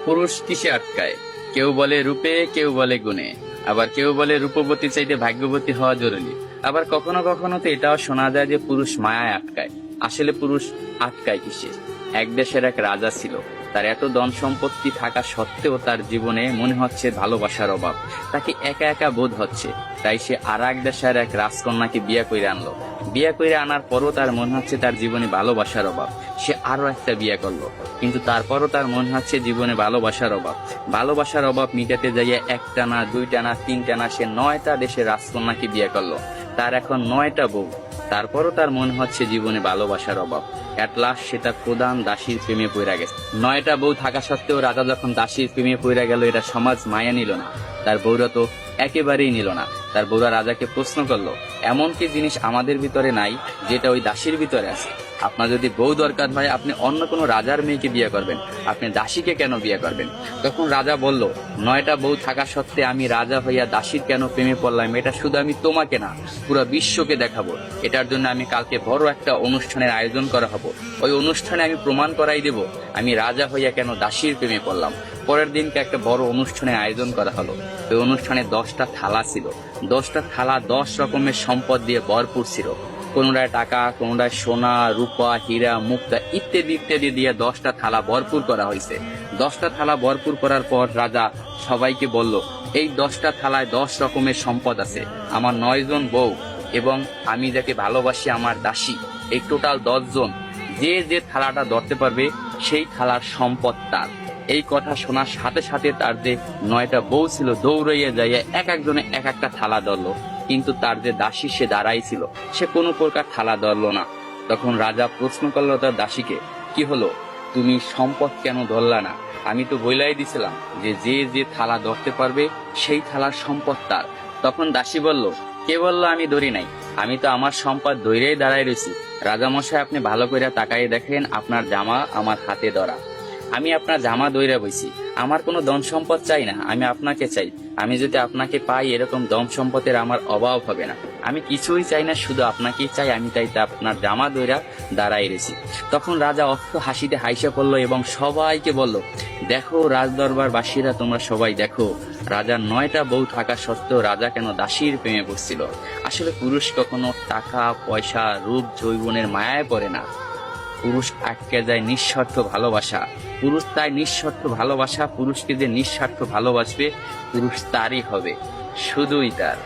পুরুষ কিসে আটকায়? কেউ বলে রূপে, কেউ বলে গুণে, আবার কেউ বলে রূপবতী চাইতে ভাগ্যবতী হওয়া জরুরি। আবার কখনো কখনো তো এটাও শোনা যায় যে পুরুষ মায়ায় আটকায়। আসলে পুরুষ আটকায় কিসে? এক দেশের এক রাজা ছিল। তার এত ধন সম্পত্তি থাকা সত্ত্বেও তার জীবনে মনে হচ্ছে ভালোবাসার অভাব। তাকে একা একা বোধ হচ্ছে। তাই সে আর এক দেশের এক রাজকন্যাকে বিয়ে করে আনলো। বিয়ে করে আনার পরও তার মনে হচ্ছে তার জীবনে ভালোবাসার অভাব। সে আরো একটা বিয়ে করলো, কিন্তু তারপরও তার মনে হচ্ছে জীবনে ভালোবাসার অভাব। ভালোবাসার অভাব মিটাতে যাইয়া একটা না, দুইটা না, তিনটা না, সে 9টা দেশের রাজকন্যাকে বিয়ে করলো। তার এখন 9টা বউ। তারপরও তার মনে হচ্ছে জীবনে ভালোবাসার অভাব। এট লাস্ট সে তার প্রধান দাসীর প্রেমে পড়ে গেছে। 9টা বউ থাকা সত্ত্বেও রাজা যখন দাসীর প্রেমে পড়ে গেল, এটা সমাজ মায়া নিল না। তার বউরা তো একেবারেই নিল না। তার বউরা রাজাকে প্রশ্ন করলো, এমন কি জিনিস আমাদের ভিতরে নাই যেটা ওই দাসীর ভিতরে আছে? আপনার যদি বউ দরকার হয়, আপনি অন্য কোনো রাজার মেয়েকে বিয়ে করবেন, আপনি দাসীকে কেন বিয়ে করবেন? তখন রাজা বলল, 9টা বউ থাকা সত্ত্বে আমি রাজা হইয়া দাসীর কেন প্রেমে পড়লাম, এটা শুধু আমি তোমাকে না, পুরো বিশ্বকে দেখাবো। এটার জন্য আমি কালকে বড় একটা অনুষ্ঠানের আয়োজন করা হবো। ওই অনুষ্ঠানে আমি প্রমাণ করাই দেব আমি রাজা হইয়া কেন দাসীর প্রেমে পড়লাম। পরের দিনকে একটা বড় অনুষ্ঠানের আয়োজন করা হলো। ওই অনুষ্ঠানে 10টা থালা ছিল। 10টা থালা 10 রকমের সম্পদ দিয়ে ভরপুর ছিল। কোনটায় টাকা, কোনটায় সোনা, রূপা, হীরা, মুক্তা ইত্যাদি ইত্যাদি দিয়ে 10টা থালা ভরপুর করা হয়েছে। 10টা থালা ভরপুর করার পর রাজা সবাইকে বলল, এই 10টা থালায় 10 রকমের সম্পদ আছে। আমার 9 জন বউ এবং আমি যাকে ভালোবাসি আমার দাসী, এই টোটাল 10 জন, যে যে থালাটা ধরতে পারবে সেই থালার সম্পদ তার। এই কথা শোনার সাথে সাথে তার যে 9টা বউ ছিল দৌড়াইয়া যাইয়া এক একজনে এক একটা থালা ধরলো, কিন্তু তার যে দাসী সে দাঁড়াই ছিল, সে কোনো প্রকার থালা ধরলো না। তখন রাজা প্রশ্ন করলো তার দাসীকে, কি হলো, তুমি সম্পদ কেন ধরলা না? আমি তো বইলাই দিছিলাম যে যে যে থালা ধরতে পারবে সেই থালার সম্পদ তার। তখন দাসী বলল, কে বললো আমি ধরি নাই? আমি তো আমার সম্পদ ধরেই দাঁড়াই রয়েছি। রাজামশাই, আপনি ভালো করে তাকাইয়ে দেখেন, আপনার জামা আমার হাতে ধরা। আমি আপনার জামা দইরা বইছি। আমার কোনো ধন সম্পদ চাই না, আমি আপনাকে চাই। আমি যদি আপনাকে পাই, এরকম ধন সম্পদের আমার অভাব হবে না। আমি কিছুই চাই না, শুধু আপনাকেই চাই। আমি তাই আপনার জামা দইরা দাঁড়াই রয়েছি। তখন রাজা অস্ত হাসিতে হাইসা পড়লো এবং সবাইকে বলল, দেখো রাজদরবার বাসীরা, তোমরা সবাই দেখো, রাজার 9টা বউ থাকা সত্ত্বেও রাজা কেন দাসীর প্রেমে পড়ছিল। আসলে পুরুষ কখনো টাকা, পয়সা, রূপ, যৌবনের মায়ায় পড়ে না। পুরুষ আটকে যায় নিঃস্বার্থ ভালোবাসা। পুরুষ তাই নিঃস্বার্থ ভালোবাসা। পুরুষকে যে নিঃস্বার্থ ভালোবাসবে, পুরুষ তারই হবে, শুধুই তার।